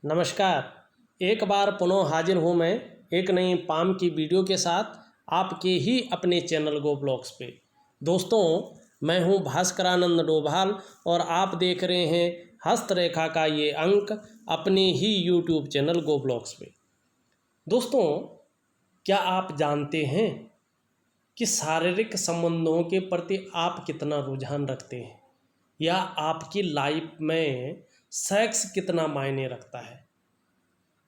नमस्कार। एक बार पुनः हाजिर हूँ मैं एक नई पाम की वीडियो के साथ आपके ही अपने चैनल गो ब्लॉग्स पे। दोस्तों, मैं हूँ भास्करानंद डोभाल और आप देख रहे हैं हस्तरेखा का ये अंक अपने ही यूट्यूब चैनल गो ब्लॉग्स पे। दोस्तों, क्या आप जानते हैं कि शारीरिक संबंधों के प्रति आप कितना रुझान रखते हैं या आपकी लाइफ में सेक्स कितना मायने रखता है?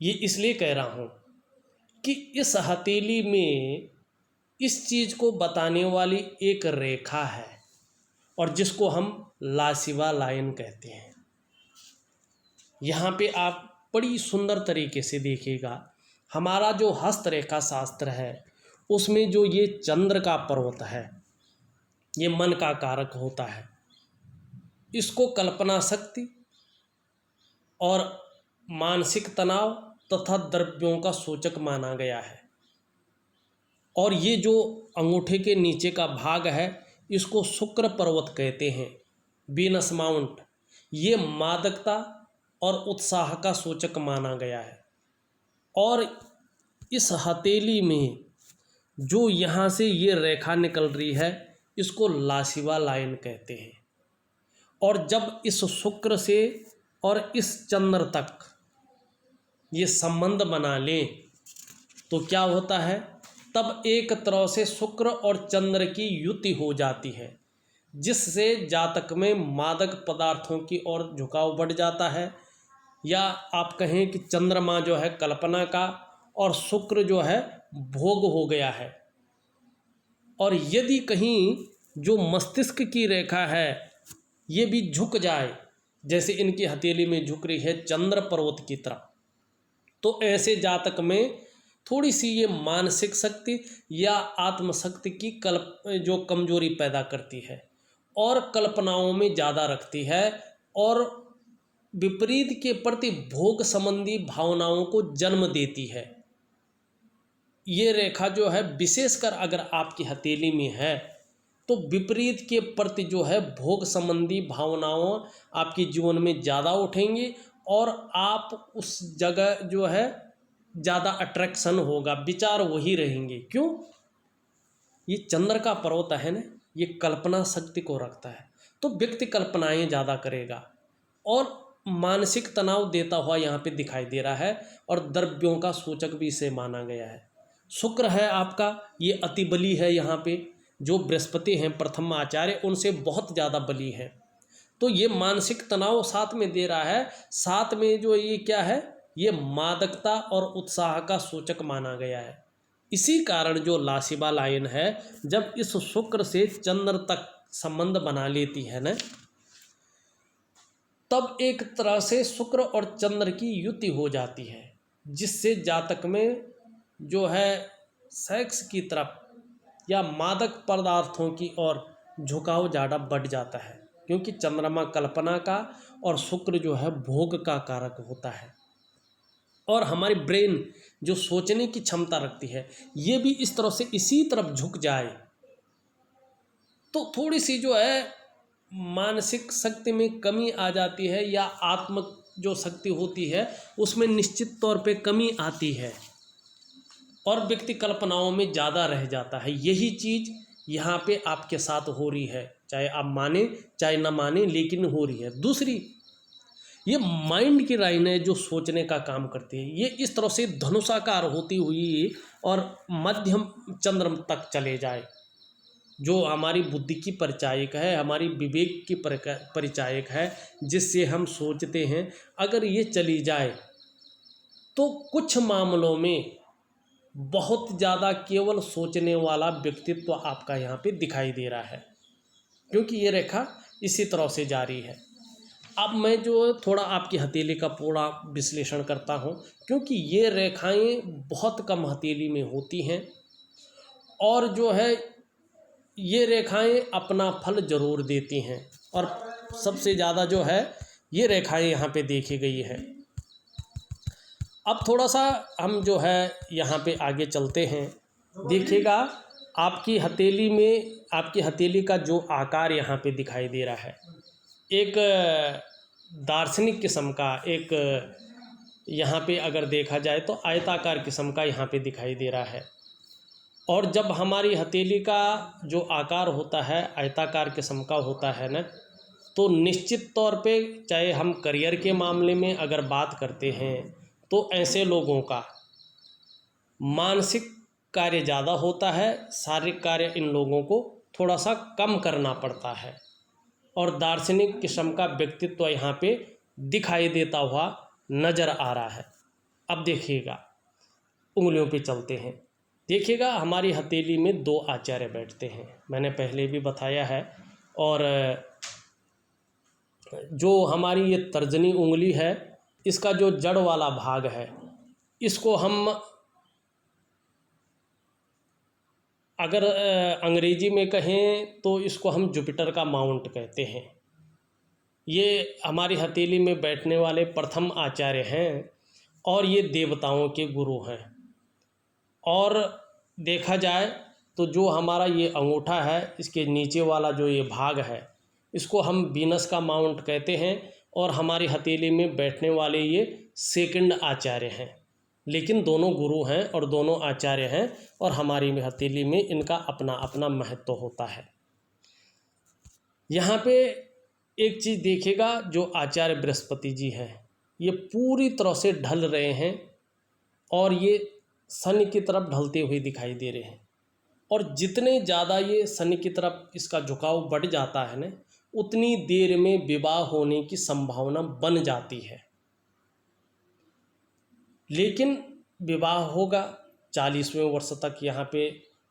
ये इसलिए कह रहा हूँ कि इस हथेली में इस चीज़ को बताने वाली एक रेखा है और जिसको हम लासिवा लाइन कहते हैं। यहाँ पे आप बड़ी सुंदर तरीके से देखिएगा, हमारा जो हस्तरेखा शास्त्र है उसमें जो ये चंद्र का पर्वत है ये मन का कारक होता है। इसको कल्पना शक्ति और मानसिक तनाव तथा द्रव्यों का सूचक माना गया है। और ये जो अंगूठे के नीचे का भाग है इसको शुक्र पर्वत कहते हैं, वीनस माउंट। ये मादकता और उत्साह का सूचक माना गया है। और इस हथेली में जो यहाँ से ये रेखा निकल रही है इसको लासिवा लाइन कहते हैं। और जब इस शुक्र से और इस चंद्र तक ये संबंध बना लें तो क्या होता है, तब एक तरह से शुक्र और चंद्र की युति हो जाती है, जिससे जातक में मादक पदार्थों की ओर झुकाव बढ़ जाता है। या आप कहें कि चंद्रमा जो है कल्पना का और शुक्र जो है भोग हो गया है। और यदि कहीं जो मस्तिष्क की रेखा है ये भी झुक जाए, जैसे इनकी हथेली में झुक रही है चंद्र पर्वत की तरह, तो ऐसे जातक में थोड़ी सी ये मानसिक शक्ति या आत्मशक्ति की जो कमजोरी पैदा करती है और कल्पनाओं में ज़्यादा रखती है और विपरीत के प्रति भोग संबंधी भावनाओं को जन्म देती है। ये रेखा जो है विशेषकर अगर आपकी हथेली में है तो विपरीत के प्रति जो है भोग संबंधी भावनाओं आपके जीवन में ज़्यादा उठेंगी और आप उस जगह जो है ज़्यादा अट्रैक्शन होगा, विचार वही रहेंगे। क्यों? ये चंद्र का पर्वत है ना, ये कल्पना शक्ति को रखता है, तो व्यक्ति कल्पनाएं ज़्यादा करेगा और मानसिक तनाव देता हुआ यहाँ पे दिखाई दे रहा है। और द्रव्यों का सूचक भी इसे माना गया है। शुक्र है आपका, ये अति बली है। यहाँ पे जो बृहस्पति हैं प्रथम आचार्य, उनसे बहुत ज़्यादा बली है, तो ये मानसिक तनाव साथ में दे रहा है। साथ में जो ये क्या है, ये मादकता और उत्साह का सूचक माना गया है। इसी कारण जो लासिवा लाइन है जब इस शुक्र से चंद्र तक संबंध बना लेती है ना, तब एक तरह से शुक्र और चंद्र की युति हो जाती है, जिससे जातक में जो है सेक्स की तरफ या मादक पदार्थों की ओर झुकाव ज़्यादा बढ़ जाता है, क्योंकि चंद्रमा कल्पना का और शुक्र जो है भोग का कारक होता है। और हमारी ब्रेन जो सोचने की क्षमता रखती है ये भी इस तरह से इसी तरफ झुक जाए तो थोड़ी सी जो है मानसिक शक्ति में कमी आ जाती है, या आत्म जो शक्ति होती है उसमें निश्चित तौर पे कमी आती है और व्यक्ति कल्पनाओं में ज़्यादा रह जाता है। यही चीज़ यहाँ पे आपके साथ हो रही है, चाहे आप माने चाहे ना माने, लेकिन हो रही है। दूसरी, ये माइंड की लाइन है जो सोचने का काम करती है। ये इस तरह से धनुषाकार होती हुई और मध्यम चंद्र तक चले जाए, जो हमारी बुद्धि की परिचायक है, हमारी विवेक की परिचायक है, जिससे हम सोचते हैं। अगर ये चली जाए तो कुछ मामलों में बहुत ज़्यादा केवल सोचने वाला व्यक्तित्व आपका यहाँ पे दिखाई दे रहा है, क्योंकि ये रेखा इसी तरह से जारी है। अब मैं जो थोड़ा आपकी हथेली का पूरा विश्लेषण करता हूँ, क्योंकि ये रेखाएं बहुत कम हथेली में होती हैं और जो है ये रेखाएं अपना फल ज़रूर देती हैं। और सबसे ज़्यादा जो है ये रेखाएं यहाँ पे देखी गई है। अब थोड़ा सा हम जो है यहाँ पे आगे चलते हैं। देखिएगा, आपकी हथेली में, आपकी हथेली का जो आकार यहाँ पे दिखाई दे रहा है, एक दार्शनिक किस्म का, एक यहाँ पे अगर देखा जाए तो आयताकार किस्म का यहाँ पे दिखाई दे रहा है। और जब हमारी हथेली का जो आकार होता है आयताकार किस्म का होता है ना, तो निश्चित तौर पे चाहे हम करियर के मामले में अगर बात करते हैं तो ऐसे लोगों का मानसिक कार्य ज़्यादा होता है, शारीरिक कार्य इन लोगों को थोड़ा सा कम करना पड़ता है और दार्शनिक किस्म का व्यक्तित्व यहाँ पे दिखाई देता हुआ नज़र आ रहा है। अब देखिएगा, उंगलियों पे चलते हैं। देखिएगा, हमारी हथेली में दो आचार्य बैठते हैं, मैंने पहले भी बताया है। और जो हमारी ये तर्जनी उंगली है, इसका जो जड़ वाला भाग है, इसको हम अगर अंग्रेजी में कहें तो इसको हम जुपिटर का माउंट कहते हैं। ये हमारी हथेली में बैठने वाले प्रथम आचार्य हैं और ये देवताओं के गुरु हैं। और देखा जाए तो जो हमारा ये अंगूठा है, इसके नीचे वाला जो ये भाग है, इसको हम वीनस का माउंट कहते हैं और हमारी हथेली में बैठने वाले ये सेकंड आचार्य हैं। लेकिन दोनों गुरु हैं और दोनों आचार्य हैं और हमारी हथेली में इनका अपना अपना महत्व होता है। यहाँ पे एक चीज़ देखिएगा, जो आचार्य बृहस्पति जी हैं ये पूरी तरह से ढल रहे हैं और ये शनि की तरफ ढलते हुए दिखाई दे रहे हैं। और जितने ज़्यादा ये शनि की तरफ इसका झुकाव बढ़ जाता है ना, उतनी देर में विवाह होने की संभावना बन जाती है। लेकिन विवाह होगा 40वें वर्ष तक, यहाँ पे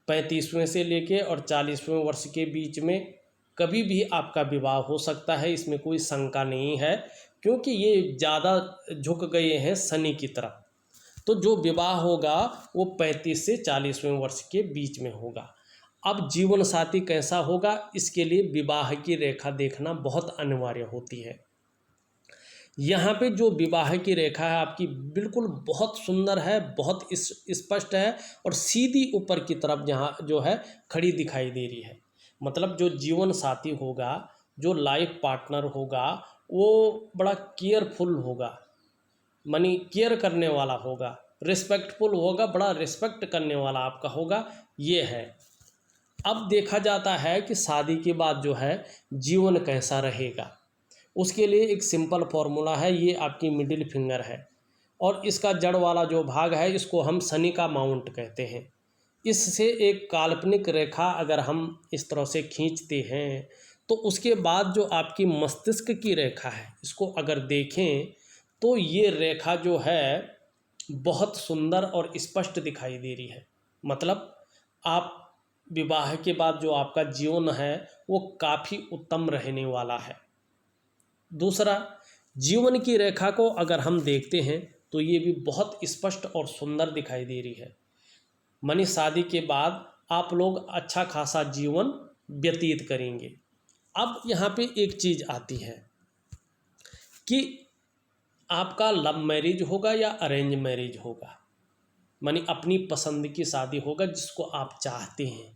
35वें से लेके और 40वें वर्ष के बीच में कभी भी आपका विवाह हो सकता है, इसमें कोई शंका नहीं है, क्योंकि ये ज़्यादा झुक गए हैं शनि की तरफ। तो जो विवाह होगा वो 35 से 40वें वर्ष के बीच में होगा। अब जीवन साथी कैसा होगा, इसके लिए विवाह की रेखा देखना बहुत अनिवार्य होती है। यहाँ पे जो विवाह की रेखा है आपकी बिल्कुल बहुत सुंदर है, बहुत स्पष्ट है और सीधी ऊपर की तरफ जहाँ जो है खड़ी दिखाई दे रही है। मतलब जो जीवन साथी होगा, जो लाइफ पार्टनर होगा, वो बड़ा केयरफुल होगा, मानी केयर करने वाला होगा, रिस्पेक्टफुल होगा, बड़ा रिस्पेक्ट करने वाला आपका होगा, ये है। अब देखा जाता है कि शादी के बाद जो है जीवन कैसा रहेगा, उसके लिए एक सिंपल फॉर्मूला है। ये आपकी मिडिल फिंगर है और इसका जड़ वाला जो भाग है इसको हम शनि का माउंट कहते हैं। इससे एक काल्पनिक रेखा अगर हम इस तरह से खींचते हैं तो उसके बाद जो आपकी मस्तिष्क की रेखा है, इसको अगर देखें तो ये रेखा जो है बहुत सुंदर और स्पष्ट दिखाई दे रही है। मतलब आप विवाह के बाद जो आपका जीवन है वो काफ़ी उत्तम रहने वाला है। दूसरा, जीवन की रेखा को अगर हम देखते हैं तो ये भी बहुत स्पष्ट और सुंदर दिखाई दे रही है। मानी शादी के बाद आप लोग अच्छा खासा जीवन व्यतीत करेंगे। अब यहाँ पे एक चीज़ आती है कि आपका लव मैरिज होगा या अरेंज मैरिज होगा, मानी अपनी पसंद की शादी होगा, जिसको आप चाहते हैं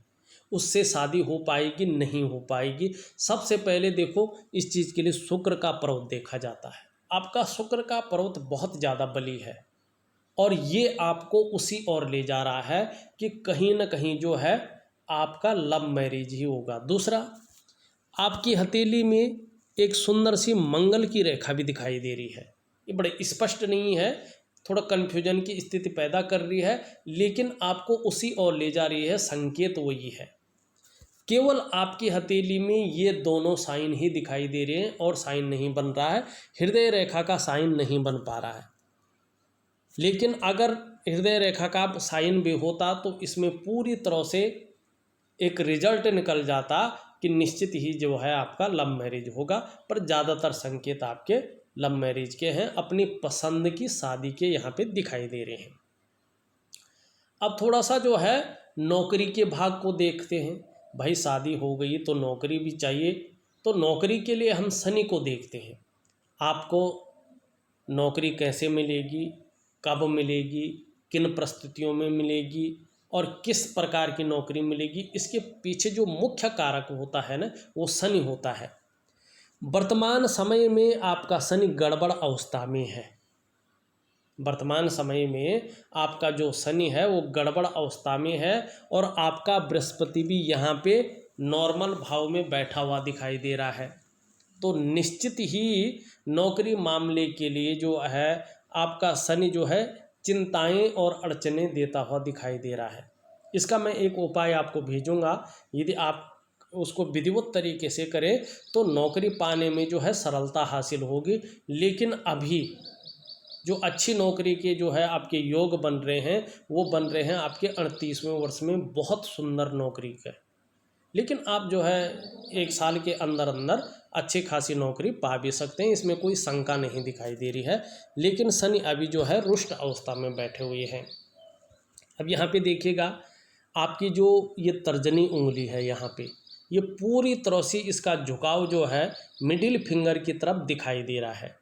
उससे शादी हो पाएगी नहीं हो पाएगी। सबसे पहले देखो, इस चीज़ के लिए शुक्र का पर्वत देखा जाता है। आपका शुक्र का पर्वत बहुत ज़्यादा बली है और ये आपको उसी ओर ले जा रहा है कि कहीं ना कहीं जो है आपका लव मैरिज ही होगा। दूसरा, आपकी हथेली में एक सुंदर सी मंगल की रेखा भी दिखाई दे रही है। ये बड़े स्पष्ट नहीं है, थोड़ा कन्फ्यूजन की स्थिति पैदा कर रही है, लेकिन आपको उसी ओर ले जा रही है, संकेत वही है। केवल आपकी हथेली में ये दोनों साइन ही दिखाई दे रहे हैं और साइन नहीं बन रहा है, हृदय रेखा का साइन नहीं बन पा रहा है। लेकिन अगर हृदय रेखा का साइन भी होता तो इसमें पूरी तरह से एक रिजल्ट निकल जाता कि निश्चित ही जो है आपका लव मैरिज होगा। पर ज़्यादातर संकेत आपके लव मैरिज के हैं, अपनी पसंद की शादी के यहाँ पे दिखाई दे रहे हैं। अब थोड़ा सा जो है नौकरी के भाग को देखते हैं। भाई शादी हो गई तो नौकरी भी चाहिए, तो नौकरी के लिए हम शनि को देखते हैं। आपको नौकरी कैसे मिलेगी, कब मिलेगी, किन परिस्थितियों में मिलेगी और किस प्रकार की नौकरी मिलेगी, इसके पीछे जो मुख्य कारक होता है ना, वो शनि होता है। वर्तमान समय में आपका शनि गड़बड़ अवस्था में है वर्तमान समय में आपका जो शनि है वो गड़बड़ अवस्था में है और आपका बृहस्पति भी यहाँ पे नॉर्मल भाव में बैठा हुआ दिखाई दे रहा है। तो निश्चित ही नौकरी मामले के लिए जो है आपका शनि जो है चिंताएं और अड़चनें देता हुआ दिखाई दे रहा है। इसका मैं एक उपाय आपको भेजूंगा, यदि आप उसको विधिवत तरीके से करें तो नौकरी पाने में जो है सरलता हासिल होगी। लेकिन अभी जो अच्छी नौकरी के जो है आपके योग बन रहे हैं वो बन रहे हैं आपके 38वें वर्ष में, बहुत सुंदर नौकरी का। लेकिन आप जो है 1 साल के अंदर अंदर अच्छी खासी नौकरी पा भी सकते हैं, इसमें कोई शंका नहीं दिखाई दे रही है। लेकिन शनि अभी जो है रुष्ट अवस्था में बैठे हुए हैं। अब यहाँ पे देखिएगा, आपकी जो ये तर्जनी उंगली है यहाँ पे, ये पूरी तरह से इसका झुकाव जो है मिडिल फिंगर की तरफ दिखाई दे रहा है।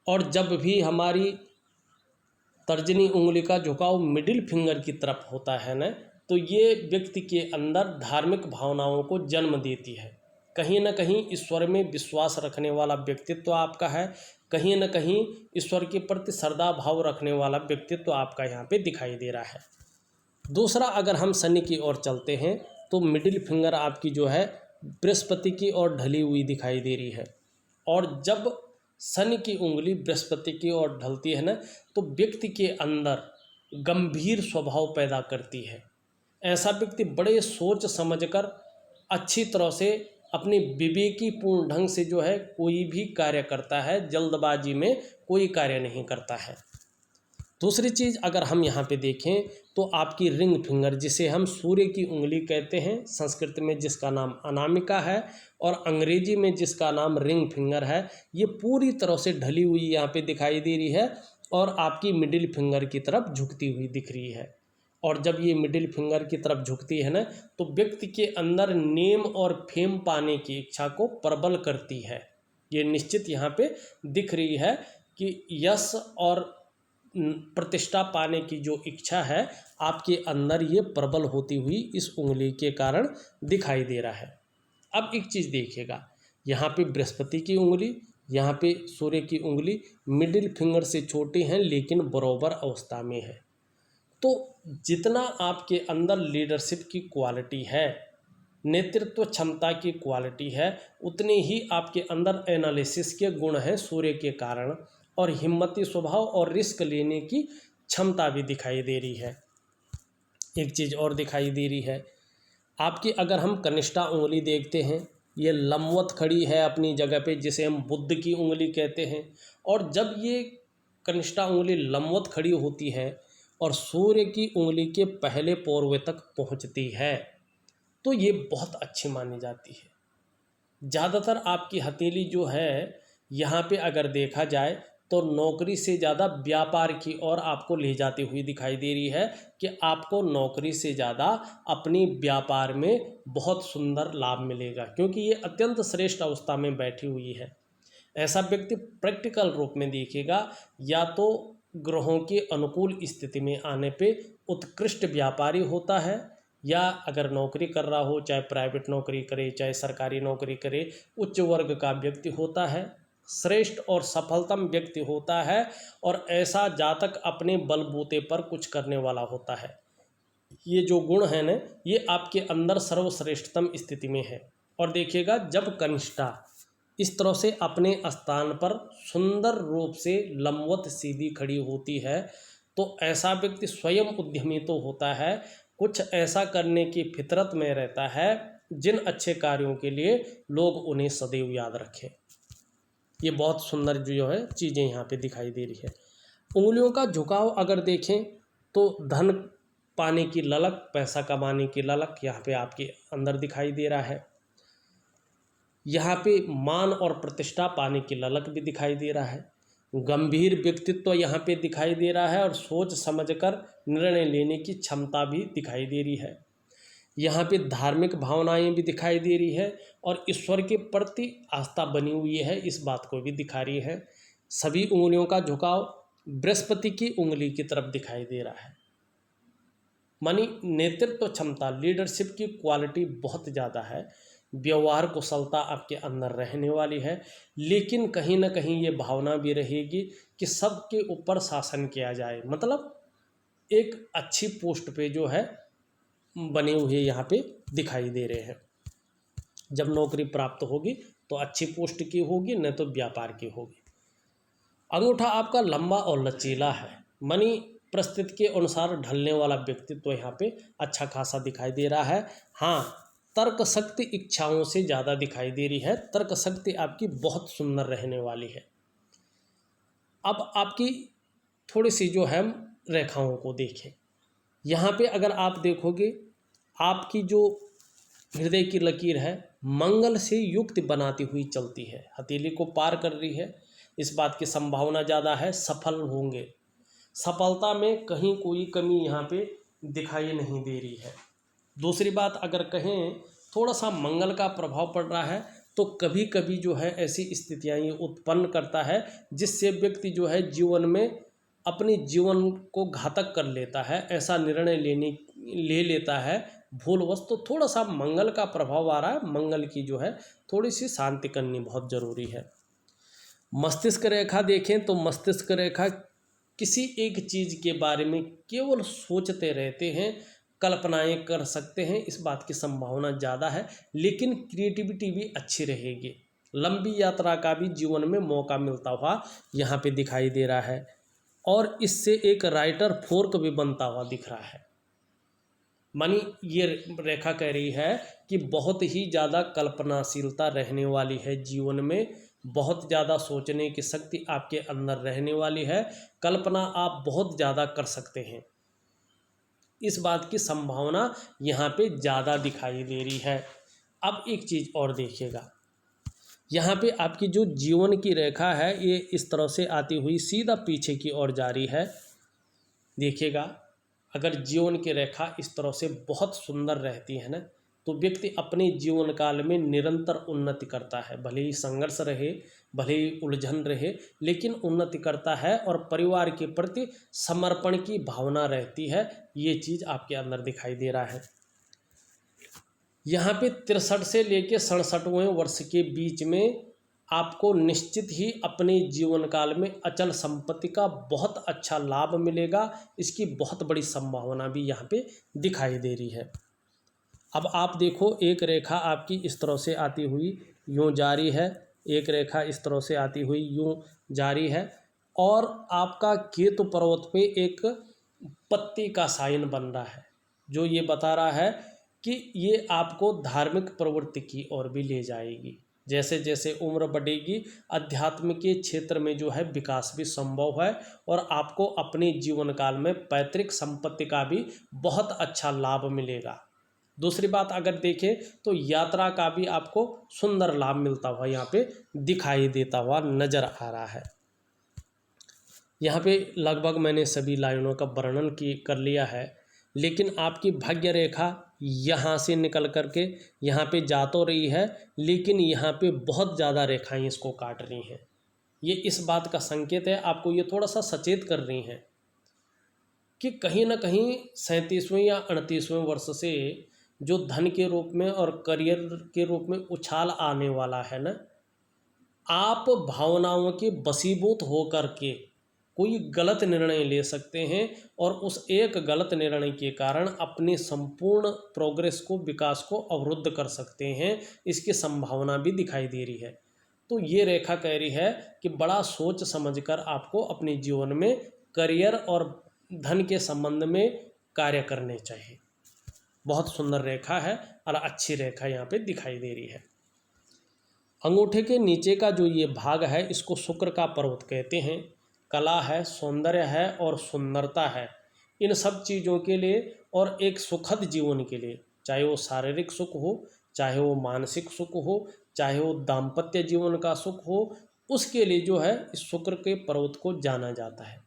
और जब भी हमारी तर्जनी उंगली का झुकाव मिडिल फिंगर की तरफ होता है ना, तो ये व्यक्ति के अंदर धार्मिक भावनाओं को जन्म देती है। कहीं न कहीं ईश्वर में विश्वास रखने वाला व्यक्तित्व आपका है, कहीं न कहीं ईश्वर के प्रति श्रद्धा भाव रखने वाला व्यक्तित्व आपका यहाँ पे दिखाई दे रहा है। दूसरा, अगर हम शनि की ओर चलते हैं तो मिडिल फिंगर आपकी जो है बृहस्पति की ओर ढली हुई दिखाई दे रही है। और जब शनि की उंगली बृहस्पति की ओर ढलती है ना, तो व्यक्ति के अंदर गंभीर स्वभाव पैदा करती है। ऐसा व्यक्ति बड़े सोच समझकर अच्छी तरह से अपनी विवेकीपूर्ण ढंग से जो है कोई भी कार्य करता है, जल्दबाजी में कोई कार्य नहीं करता है। दूसरी चीज़ अगर हम यहाँ पे देखें तो आपकी रिंग फिंगर, जिसे हम सूर्य की उंगली कहते हैं, संस्कृत में जिसका नाम अनामिका है और अंग्रेजी में जिसका नाम रिंग फिंगर है, ये पूरी तरह से ढली हुई यहाँ पे दिखाई दे रही है और आपकी मिडिल फिंगर की तरफ झुकती हुई दिख रही है। और जब ये मिडिल फिंगर की तरफ झुकती है ना, तो व्यक्ति के अंदर नेम और फेम पाने की इच्छा को प्रबल करती है। ये निश्चित यहाँ पे दिख रही है कि यश और प्रतिष्ठा पाने की जो इच्छा है आपके अंदर, ये प्रबल होती हुई इस उंगली के कारण दिखाई दे रहा है। अब एक चीज़ देखिएगा, यहाँ पे बृहस्पति की उंगली, यहाँ पे सूर्य की उंगली मिडिल फिंगर से छोटी हैं लेकिन बराबर अवस्था में है। तो जितना आपके अंदर लीडरशिप की क्वालिटी है, नेतृत्व क्षमता की क्वालिटी है, उतने ही आपके अंदर एनालिसिस के गुण हैं सूर्य के कारण, और हिम्मती स्वभाव और रिस्क लेने की क्षमता भी दिखाई दे रही है। एक चीज़ और दिखाई दे रही है आपकी, अगर हम कनिष्ठा उंगली देखते हैं, ये लंबवत खड़ी है अपनी जगह पे, जिसे हम बुद्ध की उंगली कहते हैं। और जब ये कनिष्ठा उंगली लंबवत खड़ी होती है और सूर्य की उंगली के पहले पोरवे तक पहुंचती है, तो ये बहुत अच्छी मानी जाती है। ज़्यादातर आपकी हथेली जो है यहाँ पे अगर देखा जाए तो नौकरी से ज़्यादा व्यापार की ओर आपको ले जाती हुई दिखाई दे रही है, कि आपको नौकरी से ज़्यादा अपनी व्यापार में बहुत सुंदर लाभ मिलेगा, क्योंकि ये अत्यंत श्रेष्ठ अवस्था में बैठी हुई है। ऐसा व्यक्ति प्रैक्टिकल रूप में देखिएगा, या तो ग्रहों की अनुकूल स्थिति में आने पे उत्कृष्ट व्यापारी होता है, या अगर नौकरी कर रहा हो, चाहे प्राइवेट नौकरी करे चाहे सरकारी नौकरी करे, उच्च वर्ग का व्यक्ति होता है, श्रेष्ठ और सफलतम व्यक्ति होता है, और ऐसा जातक अपने बलबूते पर कुछ करने वाला होता है। ये जो गुण है ना, ये आपके अंदर सर्वश्रेष्ठतम स्थिति में है। और देखिएगा, जब कनिष्ठा इस तरह से अपने स्थान पर सुंदर रूप से लंबवत सीधी खड़ी होती है, तो ऐसा व्यक्ति स्वयं उद्यमी तो होता है, कुछ ऐसा करने की फितरत में रहता है जिन अच्छे कार्यों के लिए लोग उन्हें सदैव याद रखें। ये बहुत सुंदर जो है चीज़ें यहाँ पे दिखाई दे रही है। उंगलियों का झुकाव अगर देखें तो धन पाने की ललक, पैसा कमाने की ललक यहाँ पे आपके अंदर दिखाई दे रहा है। यहाँ पे मान और प्रतिष्ठा पाने की ललक भी दिखाई दे रहा है। गंभीर व्यक्तित्व यहाँ पे दिखाई दे रहा है, और सोच समझकर निर्णय लेने की क्षमता भी दिखाई दे रही है। यहाँ पे धार्मिक भावनाएं भी दिखाई दे रही है, और ईश्वर के प्रति आस्था बनी हुई है, इस बात को भी दिखा रही है। सभी उंगलियों का झुकाव बृहस्पति की उंगली की तरफ दिखाई दे रहा है। मानी नेतृत्व क्षमता, लीडरशिप की क्वालिटी बहुत ज़्यादा है, व्यवहार कुशलता आपके अंदर रहने वाली है। लेकिन कहीं ना कहीं ये भावना भी रहेगी कि सबके ऊपर शासन किया जाए, मतलब एक अच्छी पोस्ट पे जो है बने हुए यहाँ पे दिखाई दे रहे हैं। जब नौकरी प्राप्त होगी तो अच्छी पोस्ट की होगी, न तो व्यापार की होगी। अंगूठा आपका लंबा और लचीला है, मनी परिस्थिति के अनुसार ढलने वाला व्यक्तित्व तो यहाँ पे अच्छा खासा दिखाई दे रहा है। हाँ, तर्क शक्ति इच्छाओं से ज़्यादा दिखाई दे रही है, तर्क शक्ति आपकी बहुत सुंदर रहने वाली है। अब आपकी थोड़ी सी जो है रेखाओं को देखें। यहाँ पे अगर आप देखोगे, आपकी जो हृदय की लकीर है मंगल से युक्त बनाती हुई चलती है, हथेली को पार कर रही है। इस बात की संभावना ज़्यादा है, सफल होंगे। सफलता में कहीं कोई कमी यहाँ पे दिखाई नहीं दे रही है। दूसरी बात अगर कहें, थोड़ा सा मंगल का प्रभाव पड़ रहा है तो कभी कभी जो है ऐसी स्थितियाँ ये उत्पन्न करता है जिससे व्यक्ति जो है जीवन में अपने जीवन को घातक कर लेता है, ऐसा निर्णय ले लेता है भूलवश। तो थोड़ा सा मंगल का प्रभाव आ रहा है, मंगल की जो है थोड़ी सी शांति करनी बहुत ज़रूरी है। मस्तिष्क रेखा देखें तो मस्तिष्क रेखा किसी एक चीज़ के बारे में केवल सोचते रहते हैं, कल्पनाएं कर सकते हैं, इस बात की संभावना ज़्यादा है। लेकिन क्रिएटिविटी भी अच्छी रहेगी, लंबी यात्रा का भी जीवन में मौका मिलता हुआ यहाँ पे दिखाई दे रहा है। और इससे एक राइटर फोर्क भी बनता हुआ दिख रहा है। मानी ये रेखा कह रही है कि बहुत ही ज़्यादा कल्पनाशीलता रहने वाली है जीवन में, बहुत ज़्यादा सोचने की शक्ति आपके अंदर रहने वाली है, कल्पना आप बहुत ज़्यादा कर सकते हैं, इस बात की संभावना यहाँ पे ज़्यादा दिखाई दे रही है। अब एक चीज़ और देखिएगा, यहाँ पे आपकी जो जीवन की रेखा है ये इस तरह से आती हुई सीधा पीछे की ओर जा रही है। देखिएगा, अगर जीवन की रेखा इस तरह से बहुत सुंदर रहती है ना, तो व्यक्ति अपने जीवन काल में निरंतर उन्नति करता है। भले ही संघर्ष रहे, भले ही उलझन रहे, लेकिन उन्नति करता है और परिवार के प्रति समर्पण की भावना रहती है। ये चीज़ आपके अंदर दिखाई दे रहा है। यहाँ पे 63 से लेके 67वें वर्ष के बीच में आपको निश्चित ही अपने जीवन काल में अचल संपत्ति का बहुत अच्छा लाभ मिलेगा, इसकी बहुत बड़ी संभावना भी यहाँ पे दिखाई दे रही है। अब आप देखो, एक रेखा आपकी इस तरह से आती हुई यूँ जारी है, एक रेखा इस तरह से आती हुई यूँ जारी है, और आपका केतु पर्वत पे एक पत्ती का साइन बन रहा है, जो ये बता रहा है कि ये आपको धार्मिक प्रवृत्ति की ओर भी ले जाएगी। जैसे जैसे उम्र बढ़ेगी, अध्यात्म के क्षेत्र में जो है विकास भी संभव है, और आपको अपने जीवन काल में पैतृक संपत्ति का भी बहुत अच्छा लाभ मिलेगा। दूसरी बात अगर देखें तो यात्रा का भी आपको सुंदर लाभ मिलता हुआ यहाँ पे दिखाई देता हुआ नजर आ रहा है। यहाँ पे लगभग मैंने सभी लाइनों का वर्णन कर लिया है, लेकिन आपकी भाग्य रेखा यहाँ से निकल करके यहाँ पे जा तो रही है, लेकिन यहाँ पे बहुत ज़्यादा रेखाएं इसको काट रही हैं। ये इस बात का संकेत है, आपको ये थोड़ा सा सचेत कर रही हैं कि कहीं ना कहीं 37वें या 38वें वर्ष से जो धन के रूप में और करियर के रूप में उछाल आने वाला है ना, आप भावनाओं के वशीभूत होकर के कोई गलत निर्णय ले सकते हैं, और उस एक गलत निर्णय के कारण अपने संपूर्ण प्रोग्रेस को, विकास को अवरुद्ध कर सकते हैं, इसकी संभावना भी दिखाई दे रही है। तो ये रेखा कह रही है कि बड़ा सोच समझकर आपको अपने जीवन में करियर और धन के संबंध में कार्य करने चाहिए। बहुत सुंदर रेखा है और अच्छी रेखा यहाँ पे दिखाई दे रही है। अंगूठे के नीचे का जो ये भाग है, इसको शुक्र का पर्वत कहते हैं। कला है, सौंदर्य है और सुंदरता है, इन सब चीज़ों के लिए और एक सुखद जीवन के लिए, चाहे वो शारीरिक सुख हो, चाहे वो मानसिक सुख हो, चाहे वो दाम्पत्य जीवन का सुख हो, उसके लिए जो है इस शुक्र के पर्वत को जाना जाता है।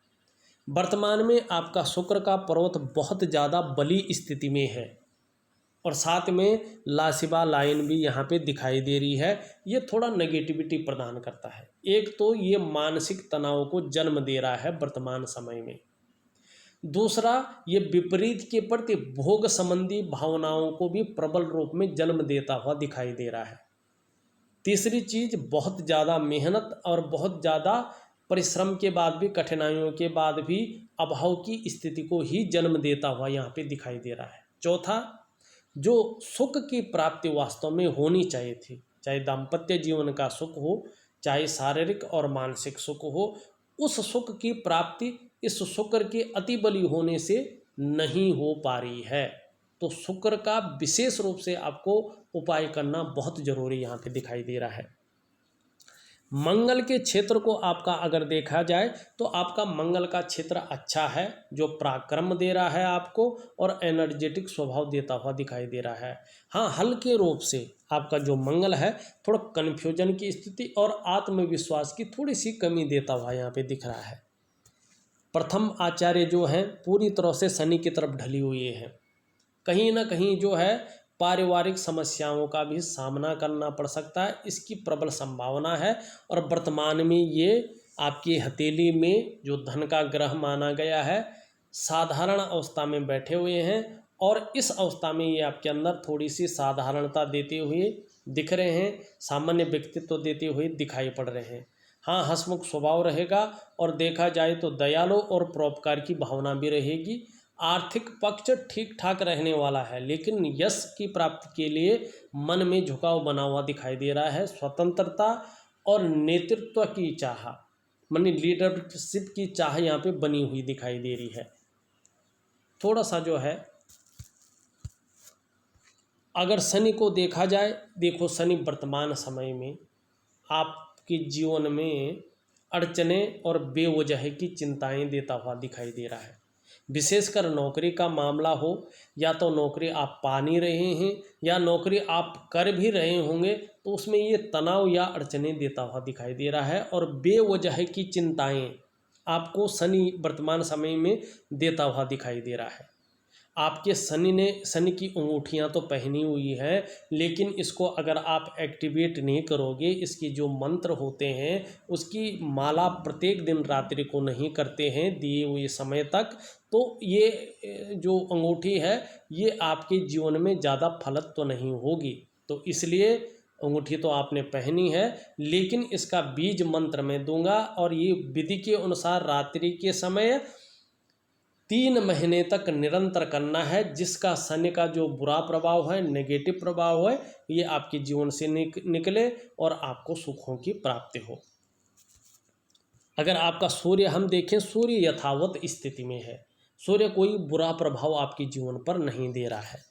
वर्तमान में आपका शुक्र का पर्वत बहुत ज़्यादा बली स्थिति में है, और साथ में लासिबा लाइन भी यहाँ पे दिखाई दे रही है। ये थोड़ा नेगेटिविटी प्रदान करता है। एक तो ये मानसिक तनाव को जन्म दे रहा है वर्तमान समय में, दूसरा ये विपरीत के प्रति भोग संबंधी भावनाओं को भी प्रबल रूप में जन्म देता हुआ दिखाई दे रहा है। तीसरी चीज़, बहुत ज़्यादा मेहनत और बहुत ज़्यादा परिश्रम के बाद भी, कठिनाइयों के बाद भी अभाव की स्थिति को ही जन्म देता हुआ यहाँ पे दिखाई दे रहा है। चौथा, जो सुख की प्राप्ति वास्तव में होनी चाहिए थी, चाहे दाम्पत्य जीवन का सुख हो, चाहे शारीरिक और मानसिक सुख हो, उस सुख की प्राप्ति इस शुक्र के अति बली होने से नहीं हो पा रही है। तो शुक्र का विशेष रूप से आपको उपाय करना बहुत जरूरी यहाँ पे दिखाई दे रहा है। मंगल के क्षेत्र को आपका अगर देखा जाए तो आपका मंगल का क्षेत्र अच्छा है, जो पराक्रम दे रहा है आपको और एनर्जेटिक स्वभाव देता हुआ दिखाई दे रहा है। हाँ, हल्के रूप से आपका जो मंगल है थोड़ा कन्फ्यूजन की स्थिति और आत्मविश्वास की थोड़ी सी कमी देता हुआ यहाँ पे दिख रहा है। प्रथम आचार्य जो हैं पूरी तरह से शनि की तरफ ढली हुई है। कहीं ना कहीं जो है पारिवारिक समस्याओं का भी सामना करना पड़ सकता है, इसकी प्रबल संभावना है। और वर्तमान में ये आपकी हथेली में जो धन का ग्रह माना गया है साधारण अवस्था में बैठे हुए हैं और इस अवस्था में ये आपके अंदर थोड़ी सी साधारणता देते हुए दिख रहे हैं, सामान्य व्यक्तित्व देते हुए दिखाई पड़ रहे हैं। हाँ, हंसमुख स्वभाव रहेगा और देखा जाए तो दयालु और परोपकार की भावना भी रहेगी। आर्थिक पक्ष ठीक ठाक रहने वाला है, लेकिन यश की प्राप्ति के लिए मन में झुकाव बना हुआ दिखाई दे रहा है। स्वतंत्रता और नेतृत्व की चाह, मानी लीडरशिप की चाह यहाँ पे बनी हुई दिखाई दे रही है। थोड़ा सा जो है अगर शनि को देखा जाए, देखो शनि वर्तमान समय में आपके जीवन में अड़चने और बेवजह की चिंताएं देता हुआ दिखाई दे रहा है। विशेषकर नौकरी का मामला हो, या तो नौकरी आप पा नहीं रहे हैं या नौकरी आप कर भी रहे होंगे तो उसमें ये तनाव या अड़चने देता हुआ दिखाई दे रहा है और बेवजह की चिंताएं आपको शनि वर्तमान समय में देता हुआ दिखाई दे रहा है। आपके शनि की अंगूठियां तो पहनी हुई है, लेकिन इसको अगर आप एक्टिवेट नहीं करोगे, इसकी जो मंत्र होते हैं उसकी माला प्रत्येक दिन रात्रि को नहीं करते हैं दिए हुए समय तक, तो ये जो अंगूठी है ये आपके जीवन में ज़्यादा फलत तो नहीं होगी। तो इसलिए अंगूठी तो आपने पहनी है, लेकिन इसका बीज मंत्र मैं दूंगा और ये विधि के अनुसार रात्रि के समय 3 महीने तक निरंतर करना है, जिसका शनि का जो बुरा प्रभाव है, नेगेटिव प्रभाव है, ये आपके जीवन से निकले और आपको सुखों की प्राप्ति हो। अगर आपका सूर्य हम देखें, सूर्य यथावत स्थिति में है, सूर्य कोई बुरा प्रभाव आपके जीवन पर नहीं दे रहा है।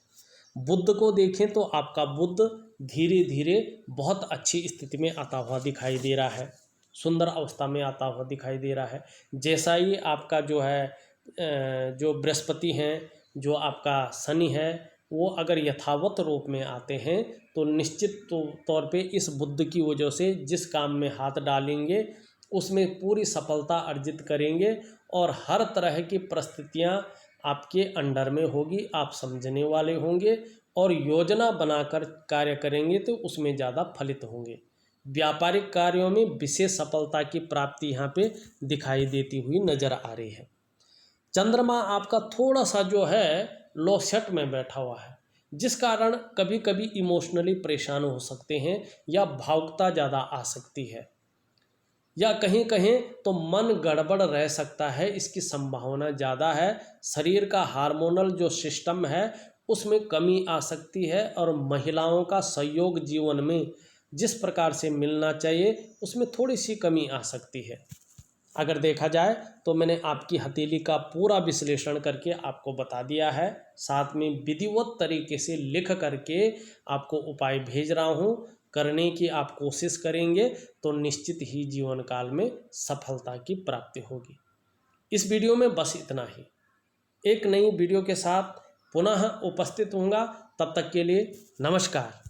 बुध को देखें तो आपका बुध धीरे धीरे बहुत अच्छी स्थिति में आता हुआ दिखाई दे रहा है, सुंदर अवस्था में आता हुआ दिखाई दे रहा है। जैसा ही आपका जो है जो बृहस्पति हैं, जो आपका शनि है, वो अगर यथावत रूप में आते हैं तो निश्चित तौर पे इस बुध की वजह से जिस काम में हाथ डालेंगे उसमें पूरी सफलता अर्जित करेंगे और हर तरह की परिस्थितियां आपके अंडर में होगी, आप समझने वाले होंगे और योजना बनाकर कार्य करेंगे तो उसमें ज़्यादा फलित होंगे। व्यापारिक कार्यों में विशेष सफलता की प्राप्ति यहाँ पे दिखाई देती हुई नजर आ रही है। चंद्रमा आपका थोड़ा सा जो है लो सेट में बैठा हुआ है, जिस कारण कभी कभी इमोशनली परेशान हो सकते हैं या भावुकता ज़्यादा आ सकती है, या कहीं कहीं तो मन गड़बड़ रह सकता है, इसकी संभावना ज़्यादा है। शरीर का हार्मोनल जो सिस्टम है उसमें कमी आ सकती है और महिलाओं का सहयोग जीवन में जिस प्रकार से मिलना चाहिए उसमें थोड़ी सी कमी आ सकती है। अगर देखा जाए तो मैंने आपकी हथेली का पूरा विश्लेषण करके आपको बता दिया है, साथ में विधिवत तरीके से लिख करके आपको उपाय भेज रहा हूँ। करने की आप कोशिश करेंगे तो निश्चित ही जीवन काल में सफलता की प्राप्ति होगी। इस वीडियो में बस इतना ही। एक नई वीडियो के साथ पुनः उपस्थित होऊंगा, तब तक के लिए नमस्कार।